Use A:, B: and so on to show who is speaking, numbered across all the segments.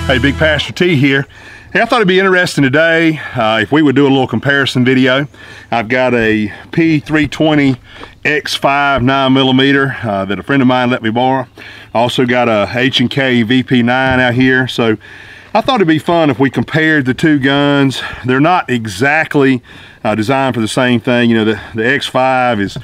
A: Hey, Big Pastor T here. Hey, I thought it'd be interesting today if we would do a little comparison video. I've got a P320 X-Five 9mm that a friend of mine let me borrow. I also got a H&K VP9 out here. So I thought it'd be fun if we compared the two guns. They're not exactly designed for the same thing. You know, the X-Five is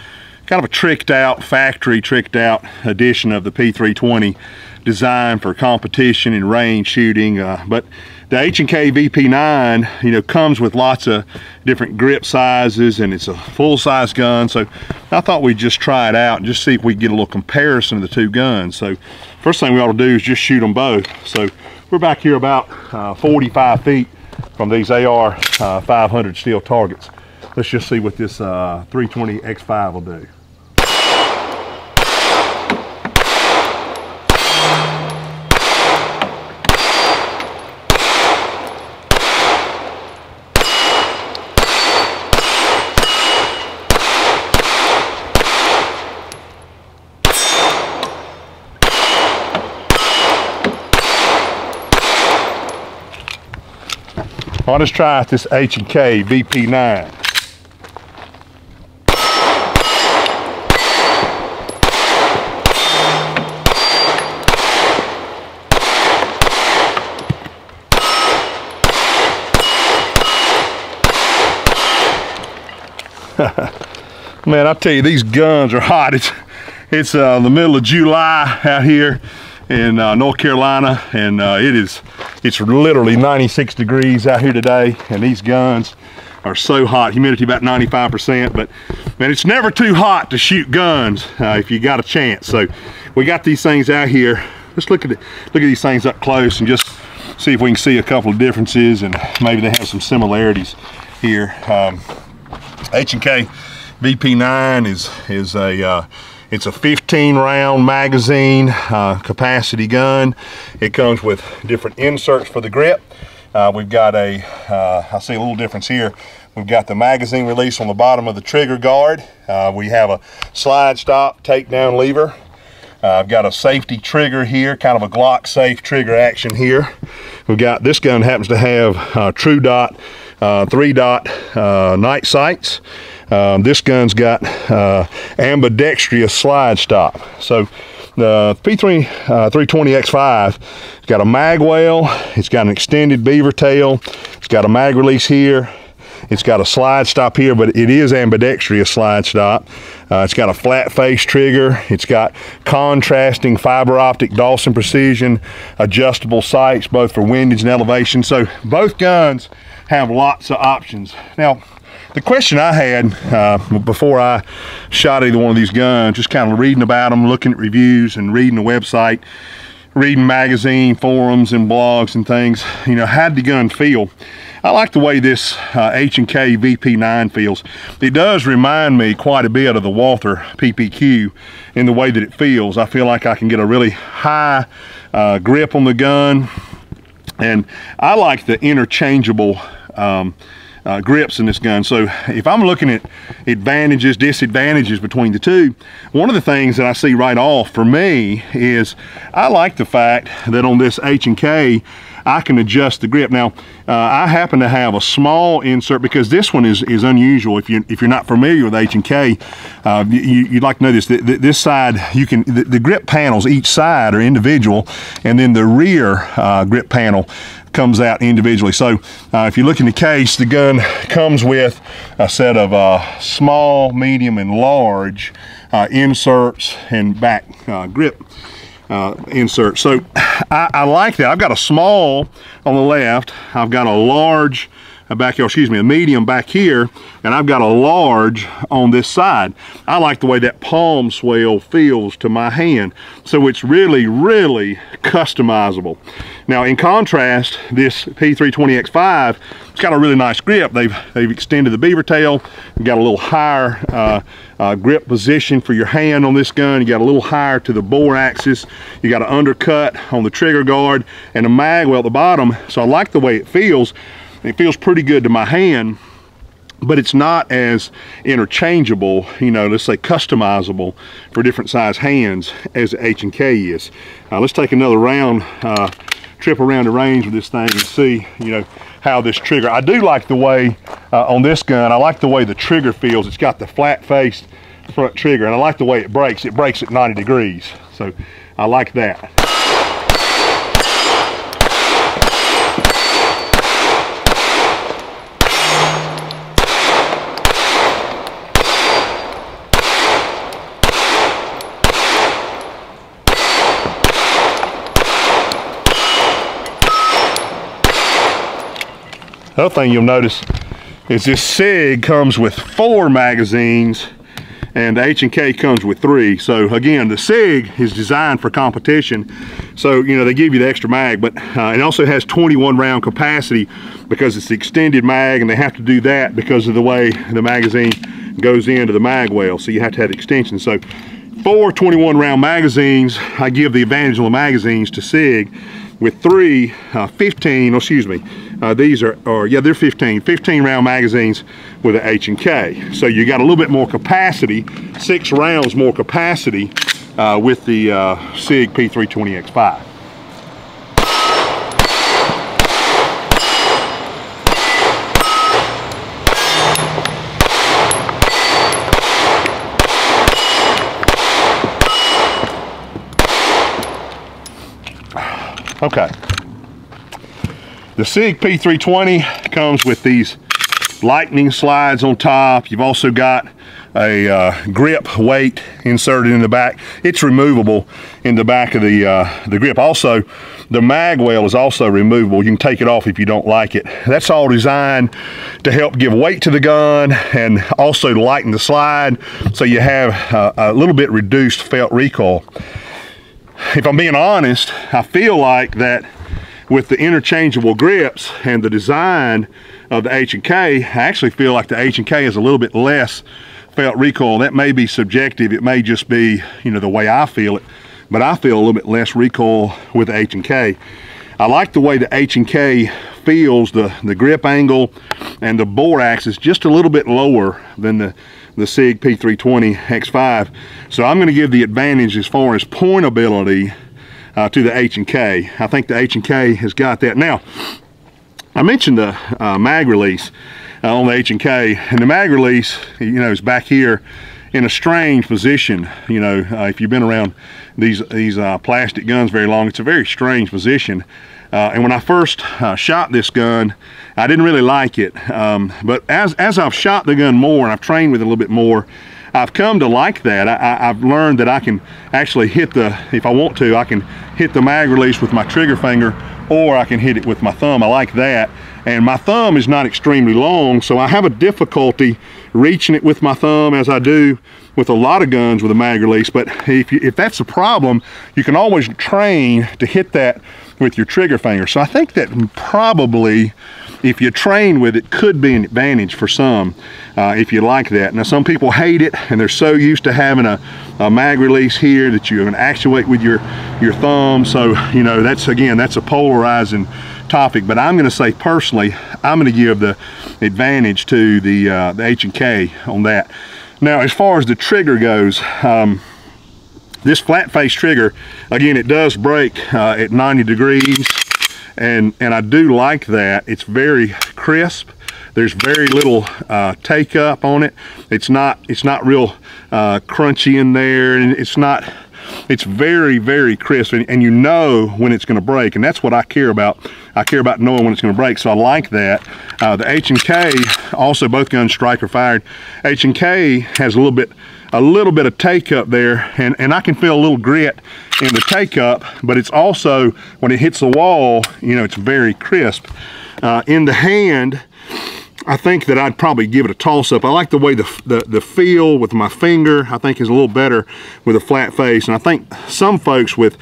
A: kind of a factory tricked out edition of the P320, designed for competition and range shooting. But the H&K VP9, you know, comes with lots of different grip sizes, and it's a full-size gun. So I thought we'd just try it out and just see if we can get a little comparison of the two guns. So first thing we ought to do is just shoot them both. So we're back here about 45 feet from these AR 500 steel targets. Let's just see what this 320 X-Five will do. Well, let's try out this H&K VP9. Man, I tell you, these guns are hot. It's the middle of July out here in North Carolina, and it's literally 96 degrees out here today, and these guns are so hot. Humidity about 95%, but man, it's never too hot to shoot guns if you got a chance. So we got these things out here. Let's look at these things up close and just see if we can see a couple of differences, and maybe they have some similarities here. H&K VP9 it's a 15 round magazine capacity gun. It comes with different inserts for the grip. We've got I see a little difference here. We've got the magazine release on the bottom of the trigger guard. We have a slide stop takedown lever. I've got a safety trigger here, kind of a Glock safe trigger action here. We've got, this gun happens to have True Dot 3-dot night sights. This gun's got ambidextrous slide stop. So the P320 X-Five, it's got a mag well, it's got an extended beaver tail, it's got a mag release here, it's got a slide stop here, but it is ambidextrous slide stop. It's got a flat face trigger. It's got contrasting fiber optic Dawson precision adjustable sights, both for windage and elevation. So both guns have lots of options. Now, the question I had before I shot either one of these guns, just kind of reading about them, looking at reviews and reading the website, reading magazine forums and blogs and things, you know, how'd the gun feel? I like the way this H&K VP9 feels. It does remind me quite a bit of the Walther PPQ in the way that it feels. I feel like I can get a really high grip on the gun, and I like the interchangeable grips in this gun. So if I'm looking at advantages, disadvantages between the two, one of the things that I see right off for me is I like the fact that on this H&K I can adjust the grip. Now I happen to have a small insert, because this one is unusual. If you're not familiar with H&K, you'd like to know this. This side, the grip panels each side are individual, and then the rear grip panel comes out individually. So if you look in the case, the gun comes with a set of small, medium, and large inserts and back grip insert. So I like that. I've got a small on the left, I've got a large back here, excuse me, a medium back here, and I've got a large on this side. I like the way that palm swell feels to my hand. So it's really, really customizable. Now, in contrast, this P320 X-Five, it's got a really nice grip. They've extended the beaver tail. You've got a little higher grip position for your hand on this gun. You got a little higher to the bore axis. You got an undercut on the trigger guard and a mag well at the bottom. So I like the way it feels. It feels pretty good to my hand, but it's not as interchangeable, you know, let's say customizable for different size hands as the H&K is. Let's take another round trip around the range with this thing and see, you know, how this trigger. I do like the way on this gun, I like the way the trigger feels. It's got the flat-faced front trigger, and I like the way it breaks. It breaks at 90 degrees, so I like that. The other thing you'll notice is this Sig comes with 4 magazines and the H&K comes with 3. So again, the Sig is designed for competition. So, you know, they give you the extra mag, but it also has 21 round capacity because it's the extended mag, and they have to do that because of the way the magazine goes into the mag well. So you have to have extension. So 4 21 round magazines, I give the advantage of the magazines to Sig. With 3 15, excuse me, these are yeah, they're 15 round magazines with an H&K. So you got a little bit more capacity, 6 rounds more capacity with the Sig P320 X-Five. Okay, the Sig P320 comes with these lightning slides on top. You've also got a grip weight inserted in the back. It's removable in the back of the grip. Also, the mag well is also removable. You can take it off if you don't like it. That's all designed to help give weight to the gun and also lighten the slide, so you have a little bit reduced felt recoil. If I'm being honest, I feel like that with the interchangeable grips and the design of the H&K, I actually feel like the H&K is a little bit less felt recoil. That may be subjective. It may just be, you know, the way I feel it, but I feel a little bit less recoil with the H&K. I like the way the H&K feels, the grip angle and the bore axis just a little bit lower than the Sig P320 X-Five. So I'm going to give the advantage as far as pointability to the H&K. I think the H&K has got that. Now, I mentioned the mag release on the H&K, and the mag release, you know, is back here in a strange position. You know, if you've been around these plastic guns very long, it's a very strange position. And when I first shot this gun, I didn't really like it. But as I've shot the gun more and I've trained with it a little bit more, I've come to like that. I've learned that I can actually hit if I want to, I can hit the mag release with my trigger finger, or I can hit it with my thumb. I like that. And my thumb is not extremely long, so I have a difficulty reaching it with my thumb as I do with a lot of guns with a mag release. But if that's a problem, you can always train to hit that with your trigger finger. So I think that probably, if you train with it, could be an advantage for some if you like that. Now, some people hate it, and they're so used to having a mag release here that you're going to actuate with your thumb. So, you know, that's a polarizing topic. But I'm going to say personally, I'm going to give the advantage to the H&K on that. Now, as far as the trigger goes, this flat face trigger, again, it does break at 90 degrees, and I do like that. It's very crisp. There's very little take up on it. It's not real crunchy in there, and it's very, very crisp, and you know when it's going to break, and that's what I care about. I care about knowing when it's going to break, so I like that. The H&K, also both guns striker fired. H&K has a little bit of take up there, and I can feel a little grit in the take up, but it's also, when it hits the wall, you know, it's very crisp. In the hand, I think that I'd probably give it a toss-up. I like the way the feel with my finger, I think, is a little better with a flat face. And I think some folks with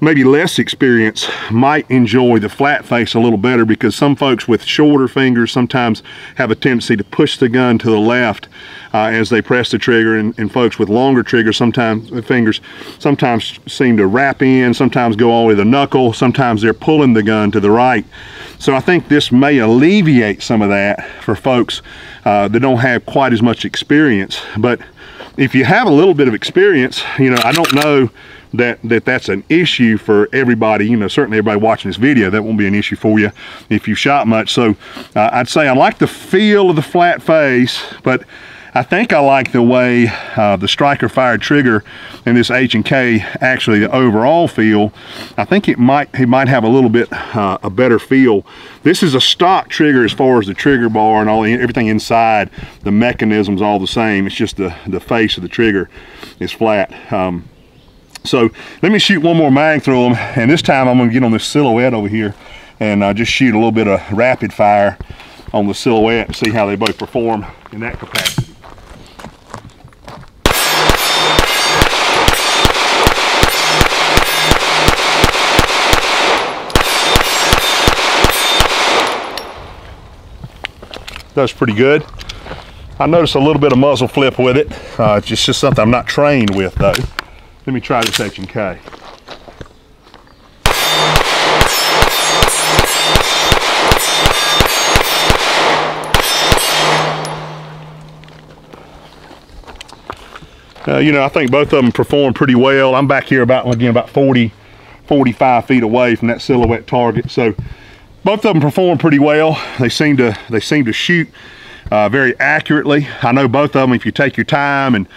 A: maybe less experience might enjoy the flat face a little better, because some folks with shorter fingers sometimes have a tendency to push the gun to the left as they press the trigger, and folks with longer fingers sometimes seem to wrap in, sometimes go all the way to the knuckle, sometimes they're pulling the gun to the right. So I think this may alleviate some of that for folks that don't have quite as much experience. But if you have a little bit of experience, you know, I don't know that's an issue for everybody. You know, certainly everybody watching this video, that won't be an issue for you if you shot much. So I'd say I like the feel of the flat face, but I think I like the way the striker fired trigger in this H&K, actually the overall feel. I think it might have a little bit a better feel. This is a stock trigger as far as the trigger bar and everything inside. The mechanism's all the same. It's just the face of the trigger is flat. So let me shoot one more mag through them, and this time I'm going to get on this silhouette over here and just shoot a little bit of rapid fire on the silhouette and see how they both perform in that capacity. Does pretty good. I noticed a little bit of muzzle flip with it. It's just something I'm not trained with though. Let me try this H&K. You know, I think both of them perform pretty well. I'm back here about 40, 45 feet away from that silhouette target. So both of them perform pretty well. They seem to shoot very accurately. I know both of them, if you take your time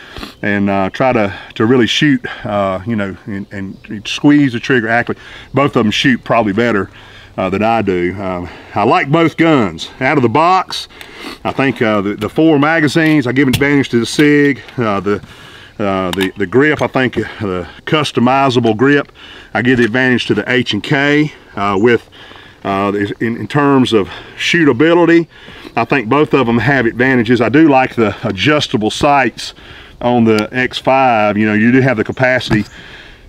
A: and try to really shoot, you know, and squeeze the trigger accurately, both of them shoot probably better than I do. I like both guns. Out of the box, I think the 4 magazines, I give advantage to the Sig. The grip, I think the customizable grip, I give the advantage to the H&K. With in terms of shootability, I think both of them have advantages. I do like the adjustable sights on the X-Five. You know, you do have the capacity,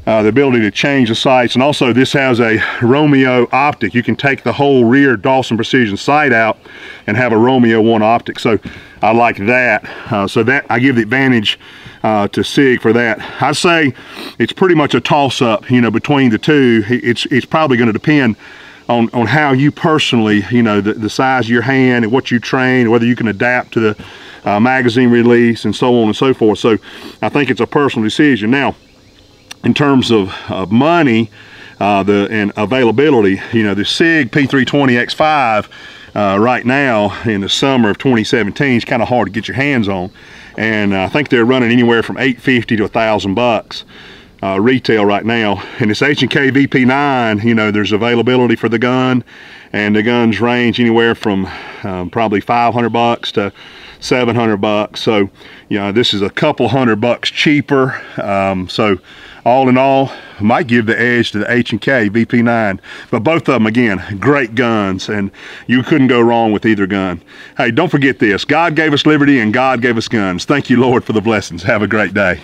A: the ability to change the sights, and also this has a Romeo optic. You can take the whole rear Dawson Precision sight out and have a Romeo 1 optic. So I like that. So that I give the advantage to Sig for that. I'd say it's pretty much a toss-up, you know, between the two. It's probably going to depend on how you personally, you know, the size of your hand and what you train, whether you can adapt to the magazine release and so on and so forth. So I think it's a personal decision. Now, in terms of money and availability, you know, the Sig P320 X-Five right now in the summer of 2017 is kind of hard to get your hands on, and I think they're running anywhere from $850 to $1,000 retail right now. And this H&K VP9, you know, there's availability for the gun, and the guns range anywhere from probably $500 to $700. So, you know, this is a couple $100 cheaper. So all in all, I might give the edge to the H&K VP9, but both of them, again, great guns, and you couldn't go wrong with either gun. Hey, don't forget this: God gave us liberty and God gave us guns. Thank you, Lord, for the blessings. Have a great day.